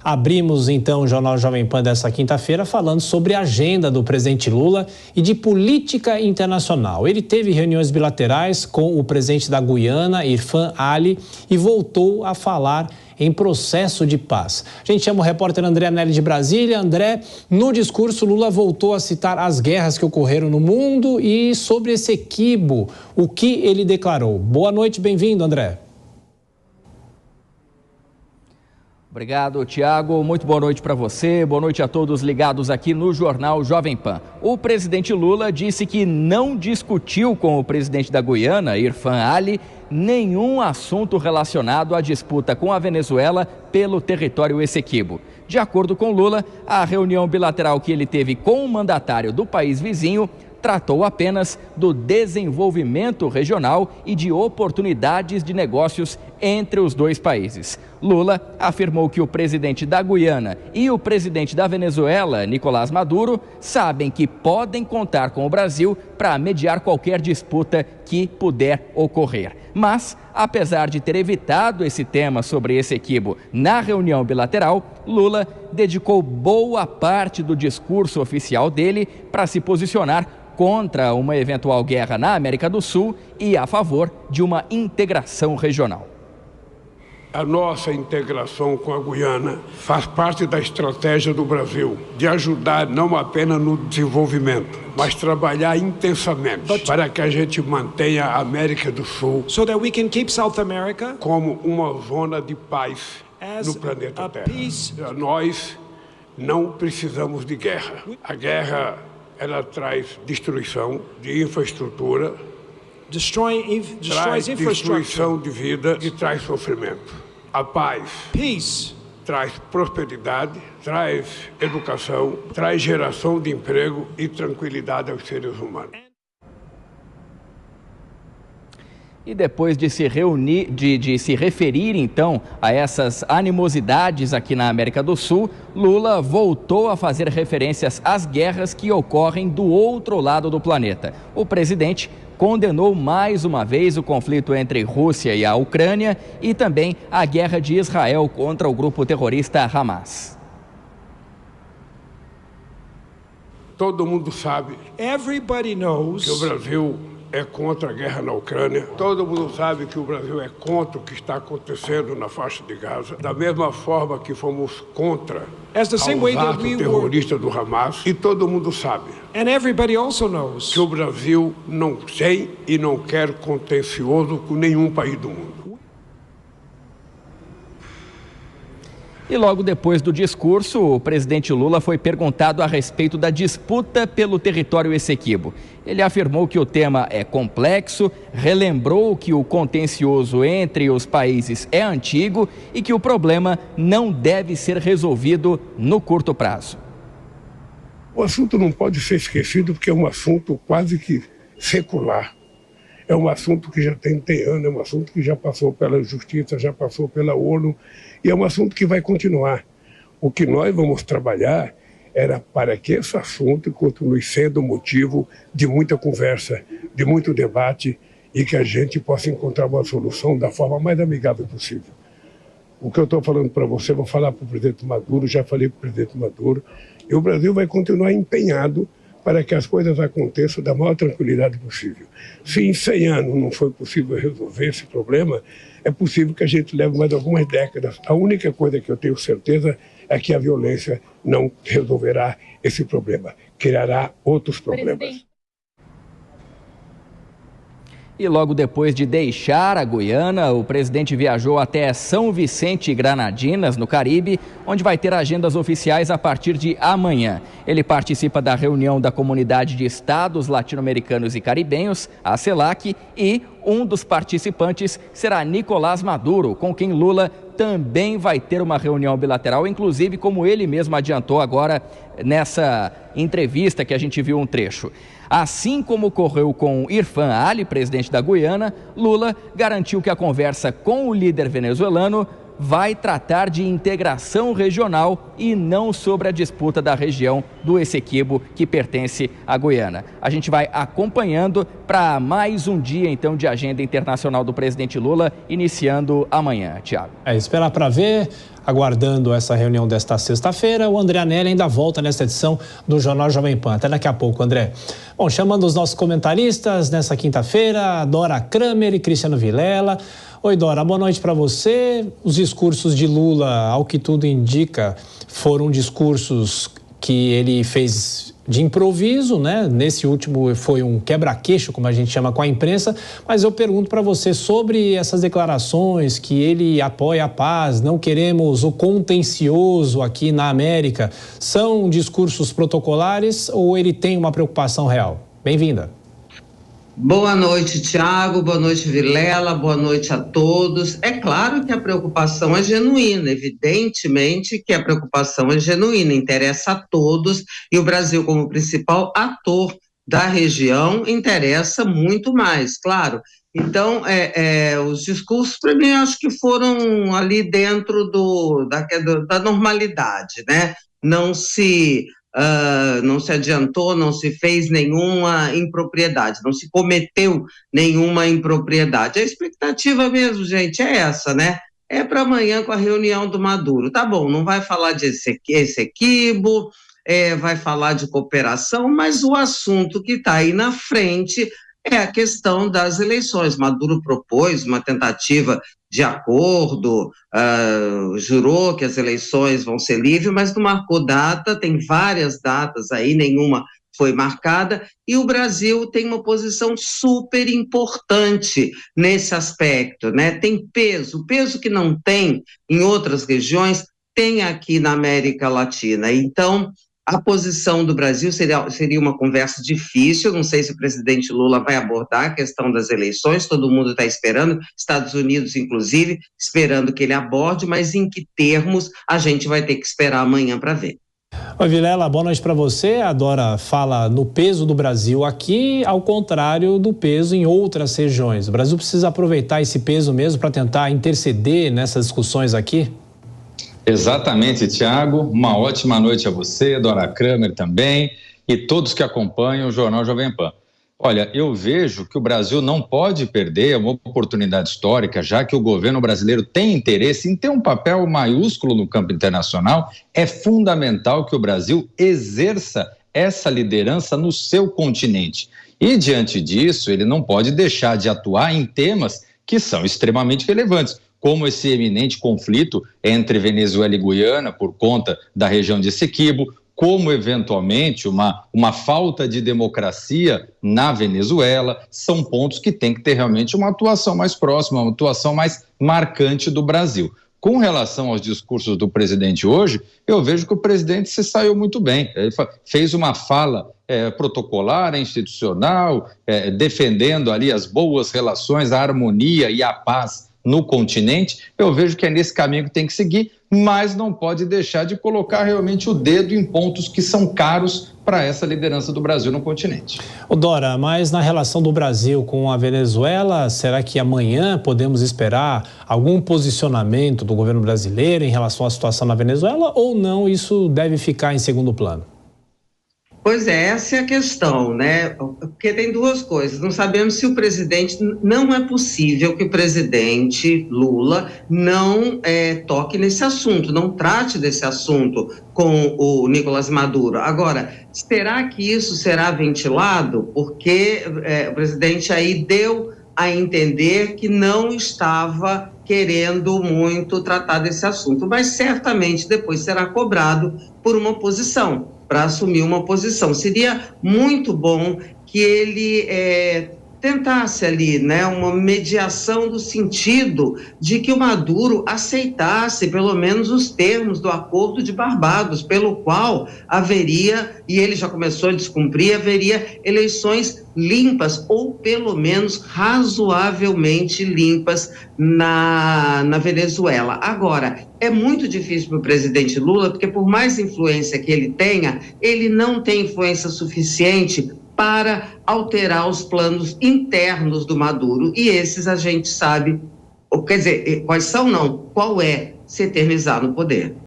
Abrimos então o Jornal Jovem Pan dessa quinta-feira falando sobre a agenda do presidente Lula e de política internacional. Ele teve reuniões bilaterais com o presidente da Guiana, Irfan Ali, e voltou a falar em processo de paz. A gente chama o repórter André Anelli de Brasília. André, no discurso Lula voltou a citar as guerras que ocorreram no mundo e sobre esse Essequibo, o que ele declarou. Boa noite, bem-vindo, André. Obrigado, Tiago. Muito boa noite para você. Boa noite a todos ligados aqui no Jornal Jovem Pan. O presidente Lula disse que não discutiu com o presidente da Guiana, Irfan Ali, nenhum assunto relacionado à disputa com a Venezuela pelo território Essequibo. De acordo com Lula, a reunião bilateral que ele teve com o mandatário do país vizinho tratou apenas do desenvolvimento regional e de oportunidades de negócios entre os dois países. Lula afirmou que o presidente da Guiana e o presidente da Venezuela, Nicolás Maduro, sabem que podem contar com o Brasil para mediar qualquer disputa que puder ocorrer. Mas, apesar de ter evitado esse tema sobre Essequibo na reunião bilateral, Lula dedicou boa parte do discurso oficial dele para se posicionar contra uma eventual guerra na América do Sul e a favor de uma integração regional. A nossa integração com a Guiana faz parte da estratégia do Brasil de ajudar não apenas no desenvolvimento, mas trabalhar intensamente para que a gente mantenha a América do Sul como uma zona de paz no planeta Terra. Nós não precisamos de guerra. A guerra, ela traz destruição de infraestrutura, traz destruição de vida e traz sofrimento. A paz traz prosperidade, traz educação, traz geração de emprego e tranquilidade aos seres humanos. E depois de se reunir, de se referir então a essas animosidades aqui na América do Sul, Lula voltou a fazer referências às guerras que ocorrem do outro lado do planeta. O presidente condenou mais uma vez o conflito entre Rússia e a Ucrânia e também a guerra de Israel contra o grupo terrorista Hamas. Todo mundo sabe que o Brasil é contra a guerra na Ucrânia. Todo mundo sabe que o Brasil é contra o que está acontecendo na faixa de Gaza. Da mesma forma que fomos contra o ato terrorista do Hamas. E todo mundo sabe que o Brasil não tem e não quer contencioso com nenhum país do mundo. E logo depois do discurso, o presidente Lula foi perguntado a respeito da disputa pelo território Essequibo. Ele afirmou que o tema é complexo, relembrou que o contencioso entre os países é antigo e que o problema não deve ser resolvido no curto prazo. O assunto não pode ser esquecido porque é um assunto quase que secular. É um assunto que já tem anos, é um assunto que já passou pela Justiça, já passou pela ONU e é um assunto que vai continuar. O que nós vamos trabalhar era para que esse assunto continue sendo motivo de muita conversa, de muito debate e que a gente possa encontrar uma solução da forma mais amigável possível. O que eu estou falando para você, vou falar para o presidente Maduro, já falei para o presidente Maduro, e o Brasil vai continuar empenhado para que as coisas aconteçam da maior tranquilidade possível. Se em 100 anos não foi possível resolver esse problema, é possível que a gente leve mais algumas décadas. A única coisa que eu tenho certeza é que a violência não resolverá esse problema, criará outros problemas. E logo depois de deixar a Guiana, o presidente viajou até São Vicente e Granadinas, no Caribe, onde vai ter agendas oficiais a partir de amanhã. Ele participa da reunião da Comunidade de Estados Latino-Americanos e Caribenhos, a CELAC, e um dos participantes será Nicolás Maduro, com quem Lula também vai ter uma reunião bilateral, inclusive como ele mesmo adiantou agora nessa entrevista que a gente viu um trecho. Assim como ocorreu com Irfan Ali, presidente da Guiana, Lula garantiu que a conversa com o líder venezuelano vai tratar de integração regional e não sobre a disputa da região do Essequibo, que pertence à Guiana. A gente vai acompanhando para mais um dia, então, de agenda internacional do presidente Lula, iniciando amanhã, Tiago. Esperar para ver, aguardando essa reunião desta sexta-feira. O André Anelli ainda volta nesta edição do Jornal Jovem Pan. Até daqui a pouco, André. Bom, chamando os nossos comentaristas nessa quinta-feira, Dora Kramer e Cristiano Vilela. Oi, Dora, boa noite para você. Os discursos de Lula, ao que tudo indica, foram discursos que ele fez de improviso, né? Nesse último foi um quebra-queixo, como a gente chama, com a imprensa, mas eu pergunto para você sobre essas declarações que ele apoia a paz, não queremos o contencioso aqui na América. São discursos protocolares ou ele tem uma preocupação real? Bem-vinda. Boa noite, Tiago, boa noite, Vilela, boa noite a todos. É claro que a preocupação é genuína, evidentemente que a preocupação é genuína, interessa a todos e o Brasil, como principal ator da região, interessa muito mais, claro. Então, os discursos, para mim, acho que foram ali dentro da normalidade, né? Não se adiantou, não se fez nenhuma impropriedade, não se cometeu nenhuma impropriedade. A expectativa mesmo, gente, é essa, né? É para amanhã com a reunião do Maduro. Tá bom, não vai falar de Essequibo, vai falar de cooperação, mas o assunto que está aí na frente é a questão das eleições. Maduro propôs uma tentativa de acordo, jurou que as eleições vão ser livres, mas não marcou data, tem várias datas aí, nenhuma foi marcada, e o Brasil tem uma posição super importante nesse aspecto, né? Tem peso, peso que não tem em outras regiões, tem aqui na América Latina. Então, a posição do Brasil seria uma conversa difícil, não sei se o presidente Lula vai abordar a questão das eleições, todo mundo está esperando, Estados Unidos, inclusive, esperando que ele aborde, mas em que termos a gente vai ter que esperar amanhã para ver. Oi, Vilela, boa noite para você. A Dora fala no peso do Brasil aqui, ao contrário do peso em outras regiões. O Brasil precisa aproveitar esse peso mesmo para tentar interceder nessas discussões aqui? Exatamente, Tiago. Uma ótima noite a você, Dora Kramer também, e todos que acompanham o Jornal Jovem Pan. Olha, eu vejo que o Brasil não pode perder uma oportunidade histórica, já que o governo brasileiro tem interesse em ter um papel maiúsculo no campo internacional. É fundamental que o Brasil exerça essa liderança no seu continente. E, diante disso, ele não pode deixar de atuar em temas que são extremamente relevantes, como esse eminente conflito entre Venezuela e Guiana por conta da região de Essequibo, como eventualmente uma falta de democracia na Venezuela. São pontos que tem que ter realmente uma atuação mais próxima, uma atuação mais marcante do Brasil. Com relação aos discursos do presidente hoje, eu vejo que o presidente se saiu muito bem. Ele fez uma fala protocolar, institucional, defendendo ali as boas relações, a harmonia e a paz no continente. Eu vejo que é nesse caminho que tem que seguir, mas não pode deixar de colocar realmente o dedo em pontos que são caros para essa liderança do Brasil no continente. Dora, mas na relação do Brasil com a Venezuela, será que amanhã podemos esperar algum posicionamento do governo brasileiro em relação à situação na Venezuela ou não, isso deve ficar em segundo plano? Pois é, essa é a questão, né? Porque tem duas coisas. Não sabemos se o presidente, não é possível que o presidente Lula não toque nesse assunto, não trate desse assunto com o Nicolás Maduro. Agora, será que isso será ventilado? Porque o presidente aí deu a entender que não estava querendo muito tratar desse assunto, mas certamente depois será cobrado por uma posição, para assumir uma posição. Seria muito bom que ele tentasse ali, né, uma mediação do sentido de que o Maduro aceitasse pelo menos os termos do Acordo de Barbados, pelo qual haveria, e ele já começou a descumprir, haveria eleições limpas, ou pelo menos razoavelmente limpas na Venezuela. Agora, é muito difícil para o presidente Lula, porque por mais influência que ele tenha, ele não tem influência suficiente para alterar os planos internos do Maduro, e esses a gente sabe, quer dizer, quais são não, qual é se eternizar no poder.